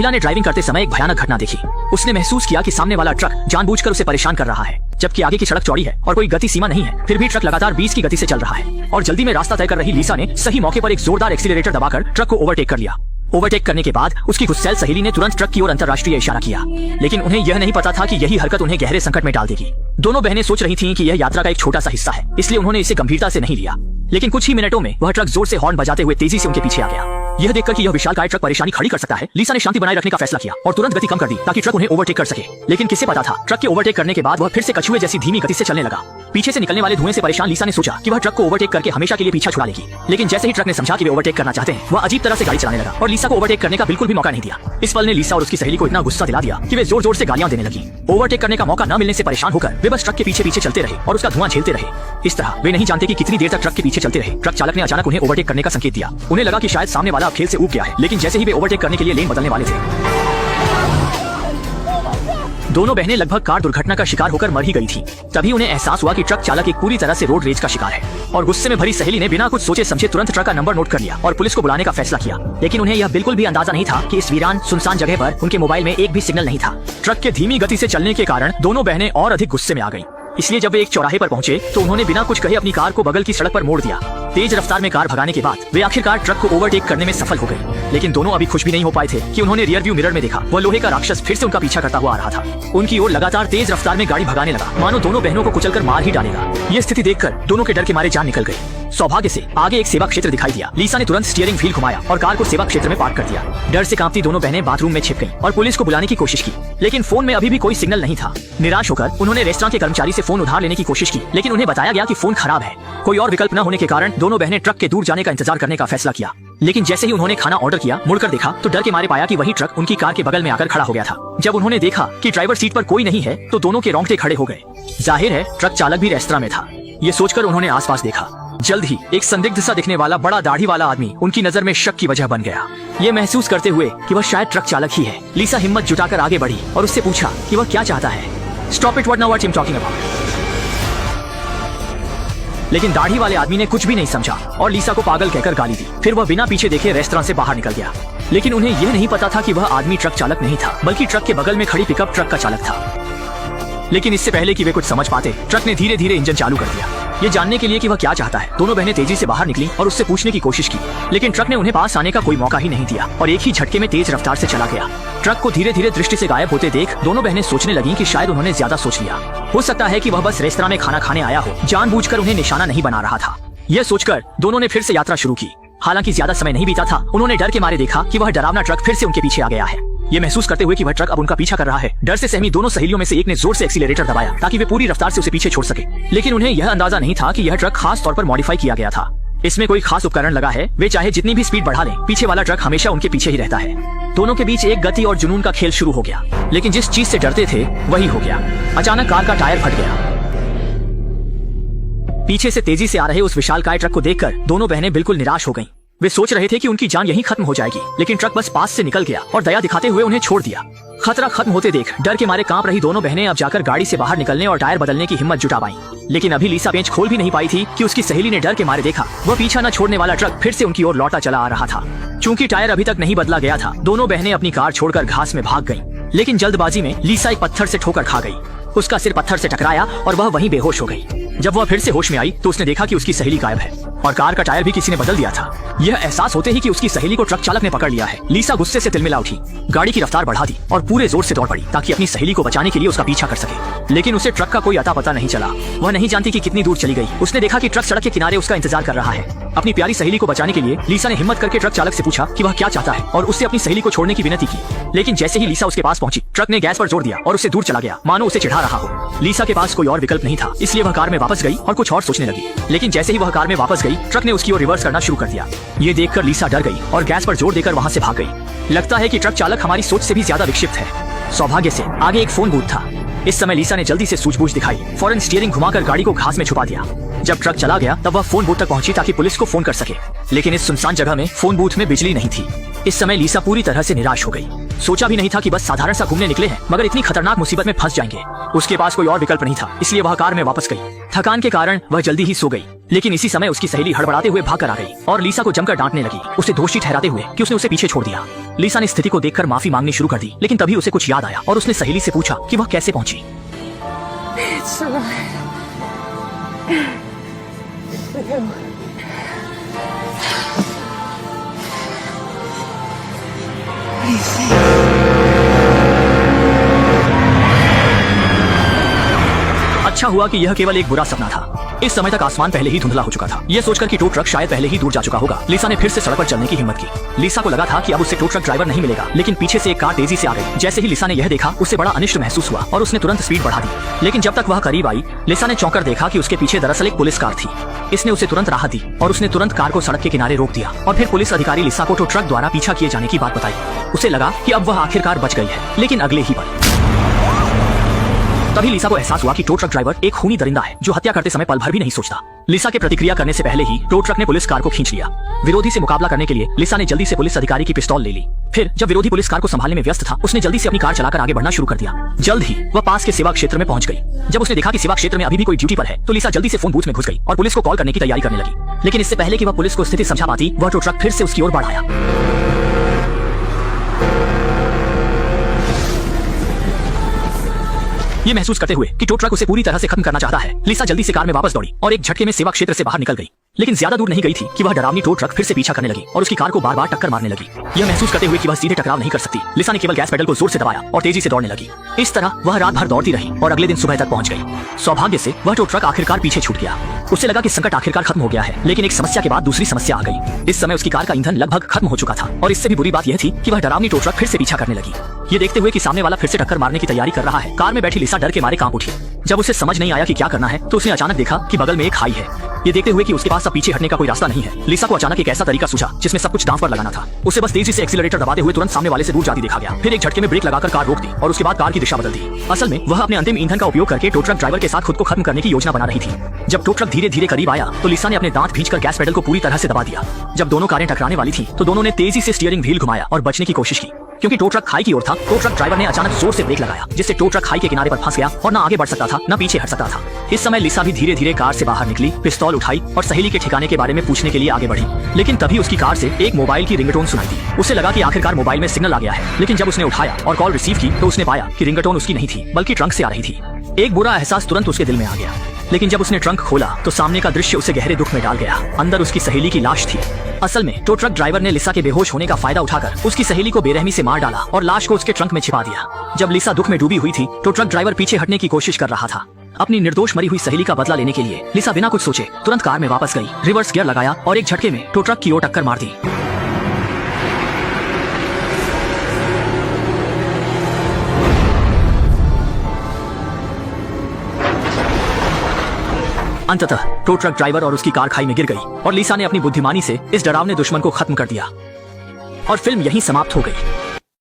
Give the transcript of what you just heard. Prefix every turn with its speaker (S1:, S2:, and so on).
S1: महिला ने ड्राइविंग करते समय एक भयानक घटना देखी। उसने महसूस किया कि सामने वाला ट्रक जानबूझकर उसे परेशान कर रहा है, जबकि आगे की सड़क चौड़ी है और कोई गति सीमा नहीं है। फिर भी ट्रक लगातार 20 की गति से चल रहा है और जल्दी में रास्ता तय कर रही लीसा ने सही मौके पर एक जोरदार एक्सीलरेटर दबाकर ट्रक को ओवरटेक कर लिया। ओवरटेक करने के बाद उसकी गुस्सैल सहेली ने तुरंत ट्रक की ओर अंतर्राष्ट्रीय इशारा किया, लेकिन उन्हें यह नहीं पता था कि यही हरकत उन्हें गहरे संकट में डाल देगी। दोनों बहनें सोच रही थीं कि यह यात्रा का एक छोटा सा हिस्सा है, इसलिए उन्होंने इसे गंभीरता से नहीं लिया। लेकिन कुछ ही मिनटों में वह ट्रक जोर से हॉर्न बजाते हुए तेजी से उनके पीछे आ गया। यह देखकर कि यह विशालकाय ट्रक परेशानी खड़ी कर सकता है, लीसा ने शांति बनाए रखने का फैसला किया और तुरंत गति कम कर दी ताकि ट्रक उन्हें ओवरटेक कर सके। लेकिन किसे पता था, ट्रक के ओवरटेक करने के बाद वह फिर से कछुए जैसी धीमी गति से चलने लगा। पीछे से निकलने वाले धुएं से परेशान लीसा ने सोचा कि वह ट्रक को ओवरटेक करके हमेशा के लिए पीछा छुड़ा लेगी। लेकिन जैसे ही ट्रक ने समझा कि वे ओवरटेक करना चाहते हैं, वह अजीब तरह से गाड़ी चलाने लगा और लीसा को ओवरटेक करने का बिल्कुल भी मौका नहीं दिया। इस पल ने लीसा और उसकी सहेली को इतना गुस्सा दिला दिया कि वे जोर जोर से गालियां देने लगी। ओवरटेक करने का मौका न मिलने से परेशान होकर वे बस ट्रक के पीछे पीछे चलते रहे और उसका धुआं झेलते रहे। इस तरह वे नहीं जानते कि कितनी देर तक ट्रक के पीछे चलते रहे। ट्रक चालक ने अचानक उन्हें ओवरटेक करने का संकेत दिया। उन्हें लगा कि शायद सामने वाला अब खेल से ऊब गया है, लेकिन जैसे ही वे ओवरटेक करने के लिए लेन बदलने वाले थे, दोनों बहनें लगभग कार दुर्घटना का शिकार होकर मर ही गई थीं। तभी उन्हें एहसास हुआ कि ट्रक चालक एक पूरी तरह से रोड रेज का शिकार है और गुस्से में भरी सहेली ने बिना कुछ सोचे समझे तुरंत ट्रक का नंबर नोट कर लिया और पुलिस को बुलाने का फैसला किया। लेकिन उन्हें यह बिल्कुल भी अंदाजा नहीं था कि इस वीरान सुनसान जगह पर उनके मोबाइल में एक भी सिग्नल नहीं था। ट्रक के धीमी गति से चलने के कारण दोनों बहनें और अधिक गुस्से में आ गईं। इसलिए जब वे एक चौराहे पर पहुंचे तो उन्होंने बिना कुछ कहे अपनी कार को बगल की सड़क पर मोड़ दिया। तेज रफ्तार में कार भगाने के बाद वे आखिरकार ट्रक को ओवरटेक करने में सफल हो गए। लेकिन दोनों अभी खुश भी नहीं हो पाए थे कि उन्होंने रियर व्यू मिरर में देखा वह लोहे का राक्षस फिर से उनका पीछा करता हुआ आ रहा था। उनकी ओर लगातार तेज रफ्तार में गाड़ी भगाने लगा, मानो दोनों बहनों को कुचलकर मार ही डालेगा। ये स्थिति देखकर दोनों के डर के मारे जान निकल गई। सौभाग्य से आगे एक सेवा क्षेत्र दिखाई दिया। लीसा ने तुरंत स्टीयरिंग व्हील घुमाया और कार को सेवा क्षेत्र में पार्क कर दिया। डर से कांपती दोनों बहनें बाथरूम में छिप गईं और पुलिस को बुलाने की कोशिश की, लेकिन फोन में अभी भी कोई सिग्नल नहीं था। निराश होकर उन्होंने रेस्टोरेंट के कर्मचारी से फोन उधार लेने की कोशिश की, लेकिन उन्हें बताया गया कि फोन खराब है। कोई और विकल्प न होने के कारण दोनों बहनें ट्रक के दूर जाने का इंतजार करने का फैसला किया। लेकिन जैसे ही उन्होंने खाना ऑर्डर किया, मुड़कर देखा तो डर के मारे पाया कि वही ट्रक उनकी कार के बगल में आकर खड़ा हो गया था। जब उन्होंने देखा कि ड्राइवर सीट पर कोई नहीं है तो दोनों के रोंगटे खड़े हो गए। जाहिर है ट्रक चालक भी रेस्तरां में था। ये सोचकर उन्होंने आसपास देखा। जल्द ही एक संदिग्ध सा दिखने वाला बड़ा दाढ़ी वाला आदमी उनकी नजर में शक की वजह बन गया। ये महसूस करते हुए कि वह शायद ट्रक चालक ही है, लीसा हिम्मत जुटाकर आगे बढ़ी और उससे पूछा कि वह क्या चाहता है। Stop it, what now, what I am talking about. लेकिन दाढ़ी वाले आदमी ने कुछ भी नहीं समझा और लीसा को पागल कहकर गाली दी। फिर वह बिना पीछे देखे रेस्तरां से बाहर निकल गया। लेकिन उन्हें यह नहीं पता था कि वह आदमी ट्रक चालक नहीं था, बल्कि ट्रक के बगल में खड़ी पिकअप ट्रक का चालक था। लेकिन इससे पहले कि वे कुछ समझ पाते, ट्रक ने धीरे धीरे इंजन चालू कर दिया। ये जानने के लिए कि वह क्या चाहता है, दोनों बहनें तेजी से बाहर निकली और उससे पूछने की कोशिश की, लेकिन ट्रक ने उन्हें पास आने का कोई मौका ही नहीं दिया और एक ही झटके में तेज रफ्तार से चला गया। ट्रक को धीरे धीरे दृष्टि से गायब होते देख दोनों बहनें सोचने लगीं कि शायद उन्होंने ज्यादा सोच लिया। हो सकता है कि वह बस रेस्तरां में खाना खाने आया हो, जानबूझकर उन्हें निशाना नहीं बना रहा था। यह सोचकर दोनों ने फिर से यात्रा शुरू की। हालांकि ज्यादा समय नहीं बीता था, उन्होंने डर के मारे देखा कि वह डरावना ट्रक फिर से उनके पीछे आ गया है। ये महसूस करते हुए कि वह ट्रक अब उनका पीछा कर रहा है, डर से सहमी दोनों सहेलियों में से एक ने जोर से एक्सीलरेटर दबाया ताकि वे पूरी रफ्तार से उसे पीछे छोड़ सके। लेकिन उन्हें यह अंदाजा नहीं था कि यह ट्रक खास तौर पर मॉडिफाई किया गया था। इसमें कोई खास उपकरण लगा है। वे चाहे जितनी भी स्पीड बढ़ा लें, पीछे वाला ट्रक हमेशा उनके पीछे ही रहता है। दोनों के बीच एक गति और जुनून का खेल शुरू हो गया, लेकिन जिस चीज से डरते थे वही हो गया। अचानक कार का टायर फट गया। पीछे से तेजी से आ रहे उस विशालकाय ट्रक को देखकर दोनों बहनें बिल्कुल निराश हो गईं। वे सोच रहे थे कि उनकी जान यहीं खत्म हो जाएगी, लेकिन ट्रक बस पास से निकल गया और दया दिखाते हुए उन्हें छोड़ दिया। खतरा खत्म होते देख डर के मारे कांप रही दोनों बहनें अब जाकर गाड़ी से बाहर निकलने और टायर बदलने की हिम्मत जुटा पाईं। लेकिन अभी लीसा पेंच खोल भी नहीं पाई थी कि उसकी सहेली ने डर के मारे देखा वह पीछा न छोड़ने वाला ट्रक फिर से उनकी ओर लौटा चला आ रहा था। चूंकि टायर अभी तक नहीं बदला गया था, दोनों बहनें अपनी कार छोड़कर घास में भाग गईं। लेकिन जल्दबाजी में लीसा एक पत्थर से ठोकर खा गई। उसका सिर पत्थर से टकराया और वह वहीं बेहोश हो गई। जब वह फिर से होश में आई तो उसने देखा कि उसकी सहेली गायब है और कार का टायर भी किसी ने बदल दिया था। यह एहसास होते ही कि उसकी सहेली को ट्रक चालक ने पकड़ लिया है, लीसा गुस्से से तिलमिला उठी, गाड़ी की रफ्तार बढ़ा दी और पूरे जोर से दौड़ पड़ी ताकि अपनी सहेली को बचाने के लिए उसका पीछा कर सके। लेकिन उसे ट्रक का कोई अता पता नहीं चला। वह नहीं जानती कि कितनी दूर चली गई। उसने देखा कि ट्रक सड़क के किनारे उसका इंतजार कर रहा है। अपनी प्यारी सहेली को बचाने के लिए लीसा ने हिम्मत करके ट्रक चालक से पूछा कि वह क्या चाहता है और उससे अपनी सहेली को छोड़ने की विनती की। लेकिन जैसे ही लीसा उसके पास पहुंची, ट्रक ने गैस पर जोर दिया और उससे दूर चला गया, मानो उसे चिढ़ा रहा हो। लीसा के पास कोई और विकल्प नहीं था, इसलिए वह कार में वापस गई और कुछ और सोचने लगी। लेकिन जैसे ही वह कार में वापस गई, ट्रक ने उसकी ओर रिवर्स करना शुरू कर दिया। ये देखकर लीसा डर गई और गैस पर जोर देकर वहां से भाग गई। लगता है कि ट्रक चालक हमारी सोच से भी ज्यादा विक्षिप्त है। सौभाग्य से आगे एक फोन बूथ था। इस समय लीसा ने जल्दी से सूझबूझ दिखाई, फौरन स्टीयरिंग घुमाकर गाड़ी को घास में छुपा दिया। जब ट्रक चला गया तब वह फोन बूथ तक पहुंची ताकि पुलिस को फोन कर सके। लेकिन इस सुनसान जगह में फोन बूथ में बिजली नहीं थी। इस समय लीसा पूरी तरह से निराश हो गई। सोचा भी नहीं था कि बस साधारण सा घूमने निकले हैं, मगर इतनी खतरनाक मुसीबत में फंस जाएंगे। उसके पास कोई और विकल्प नहीं था, इसलिए वह कार में वापस गई। थकान के कारण वह जल्दी ही सो गई। लेकिन इसी समय उसकी सहेली हड़बड़ाते हुए भाग कर आ गई और लीसा को जमकर डांटने लगी, उसे दोषी ठहराते हुए कि उसने उसे पीछे छोड़ दिया। लीसा ने स्थिति को देखकर माफी मांगनी शुरू कर दी, लेकिन तभी उसे कुछ याद आया और उसने सहेली से पूछा कि वह कैसे पहुंची। अच्छा हुआ कि यह केवल एक बुरा सपना था। इस समय तक आसमान पहले ही धुंधला हो चुका था। यह सोचकर कि टो ट्रक शायद पहले ही दूर जा चुका होगा, लीसा ने फिर से सड़क पर चलने की हिम्मत की। लीसा को लगा था कि अब उसे टो ट्रक ड्राइवर नहीं मिलेगा, लेकिन पीछे से एक कार तेजी से आ गई। जैसे ही लीसा ने यह देखा, उसे बड़ा अनिष्ट महसूस हुआ और उसने तुरंत स्पीड बढ़ा दी। लेकिन जब तक वह करीब आई, लीसा ने चौंकर देखा कि उसके पीछे दरअसल एक पुलिस कार थी। इसने उसे तुरंत राहत दी और उसने तुरंत कार को सड़क के किनारे रोक दिया और फिर पुलिस अधिकारी लीसा को टो ट्रक द्वारा पीछा किए जाने की बात बताई। उसे लगा कि अब वह आखिरकार बच गई है, लेकिन अगले ही पल तभी लीसा को एहसास हुआ कि टो ट्रक ड्राइवर एक खूनी दरिंदा है जो हत्या करते समय पल भर भी नहीं सोचता। लीसा के प्रतिक्रिया करने से पहले ही टो ट्रक ने पुलिस कार को खींच लिया। विरोधी से मुकाबला करने के लिए लीसा ने जल्दी से पुलिस अधिकारी की पिस्तौल ले ली। फिर जब विरोधी पुलिस कार को संभालने में व्यस्त था, उसने जल्दी से अपनी कार चलाकर आगे बढ़ना शुरू कर दिया। जल्द ही वह पास के सेवा क्षेत्र में पहुंच गई। जब उसने देखा कि सेवा क्षेत्र में अभी भी कोई ड्यूटी पर है, तो लीसा जल्दी से फोन बूथ में घुस गई और पुलिस को कॉल करने की तैयारी करने लगी। लेकिन इससे पहले कि वह पुलिस को स्थिति समझा पाती, वह टो ट्रक फिर से उसकी ओर बढ़ आया। ये महसूस करते हुए कि टो ट्रक उसे पूरी तरह से खत्म करना चाहता है, लीसा जल्दी से कार में वापस दौड़ी और एक झटके में सेवा क्षेत्र से बाहर निकल गई। लेकिन ज्यादा दूर नहीं गई थी कि वह डरावनी टो ट्रक फिर से पीछा करने लगी और उसकी कार को बार बार टक्कर मारने लगी। यह महसूस करते हुए कि वह सीधे टकराव नहीं कर सकती, लीसा ने केवल गैस पेडल को जोर से दबाया और तेजी से दौड़ने लगी। इस तरह वह रात भर दौड़ती रही और अगले दिन सुबह तक पहुंच गई। सौभाग्य से वह टो ट्रक आखिरकार पीछे छूट गया। उसे लगा कि संकट आखिरकार खत्म हो गया है, लेकिन एक समस्या के बाद दूसरी समस्या आ गई। इस समय उसकी कार का ईंधन लगभग खत्म हो चुका था और इससे भी बुरी बात यह थी कि वह डरावनी टो ट्रक फिर से पीछा करने लगी। ये देखते हुए कि सामने वाला फिर से टक्कर मारने की तैयारी कर रहा है, कार में बैठी लीसा डर के मारे कांप उठी। जब उसे समझ नहीं आया कि क्या करना है, तो उसने अचानक देखा कि बगल में एक खाई है। ये देखते हुए कि उसके पास अब पीछे हटने का कोई रास्ता नहीं है, लीसा को अचानक एक ऐसा तरीका सूझा जिसमें सब कुछ दांव पर लगाना था। उसे बस तेजी से एक्सीलरेटर दबाते हुए तुरंत सामने वाले से दूर जाती देखा गया। फिर एक झटके में ब्रेक लगाकर कार रोक दी और उसके बाद कार की दिशा बदल दी। असल में वह अपने अंतिम ईंधन का उपयोग करके टो ट्रक ड्राइवर के साथ खुद को खत्म करने की योजना बना रही थी। जब टो ट्रक धीरे धीरे करीब आया, तो लीसा ने अपने दांत भींचकर गैस पेडल को पूरी तरह से दबा दिया। जब दोनों कारें टकराने वाली थी, तो दोनों ने तेजी से स्टीयरिंग व्हील घुमाया और बचने की कोशिश की। क्योंकि टो ट्रक खाई की ओर था, टो ट्रक ड्राइवर ने अचानक जोर से ब्रेक लगाया, जिससे टो ट्रक खाई के किनारे पर फंस गया और न आगे बढ़ सकता था न पीछे हट सकता था। इस समय लीसा भी धीरे धीरे कार से बाहर निकली, पिस्तौल उठाई और सहेली के ठिकाने के बारे में पूछने के लिए आगे बढ़ी। लेकिन तभी उसकी कार से एक मोबाइल की रिंगटोन सुनाई दी। उसे लगा कि आखिरकार मोबाइल में सिग्नल आ गया है, लेकिन जब उसने उठाया और कॉल रिसीव की, तो उसने पाया कि रिंगटोन उसकी नहीं थी, बल्कि ट्रंक से आ रही थी। एक बुरा एहसास तुरंत उसके दिल में आ गया, लेकिन जब उसने ट्रंक खोला, तो सामने का दृश्य उसे गहरे दुख में डाल गया। अंदर उसकी सहेली की लाश थी। असल में टो ट्रक ड्राइवर ने लीसा के बेहोश होने का फायदा उठाकर उसकी सहेली को बेरहमी से मार डाला और लाश को उसके ट्रंक में छिपा दिया। जब लीसा दुख में डूबी हुई थी, तो ट्रक ड्राइवर पीछे हटने की कोशिश कर रहा था। अपनी निर्दोष मरी हुई सहेली का बदला लेने के लिए लीसा बिना कुछ सोचे तुरंत कार में वापस गई, रिवर्स गियर लगाया और एक झटके में टो ट्रक की ओर टक्कर मार दी। अंततः टो ट्रक ड्राइवर और उसकी कार खाई में गिर गई और लीसा ने अपनी बुद्धिमानी से इस डरावने दुश्मन को खत्म कर दिया और फिल्म यहीं समाप्त हो गई।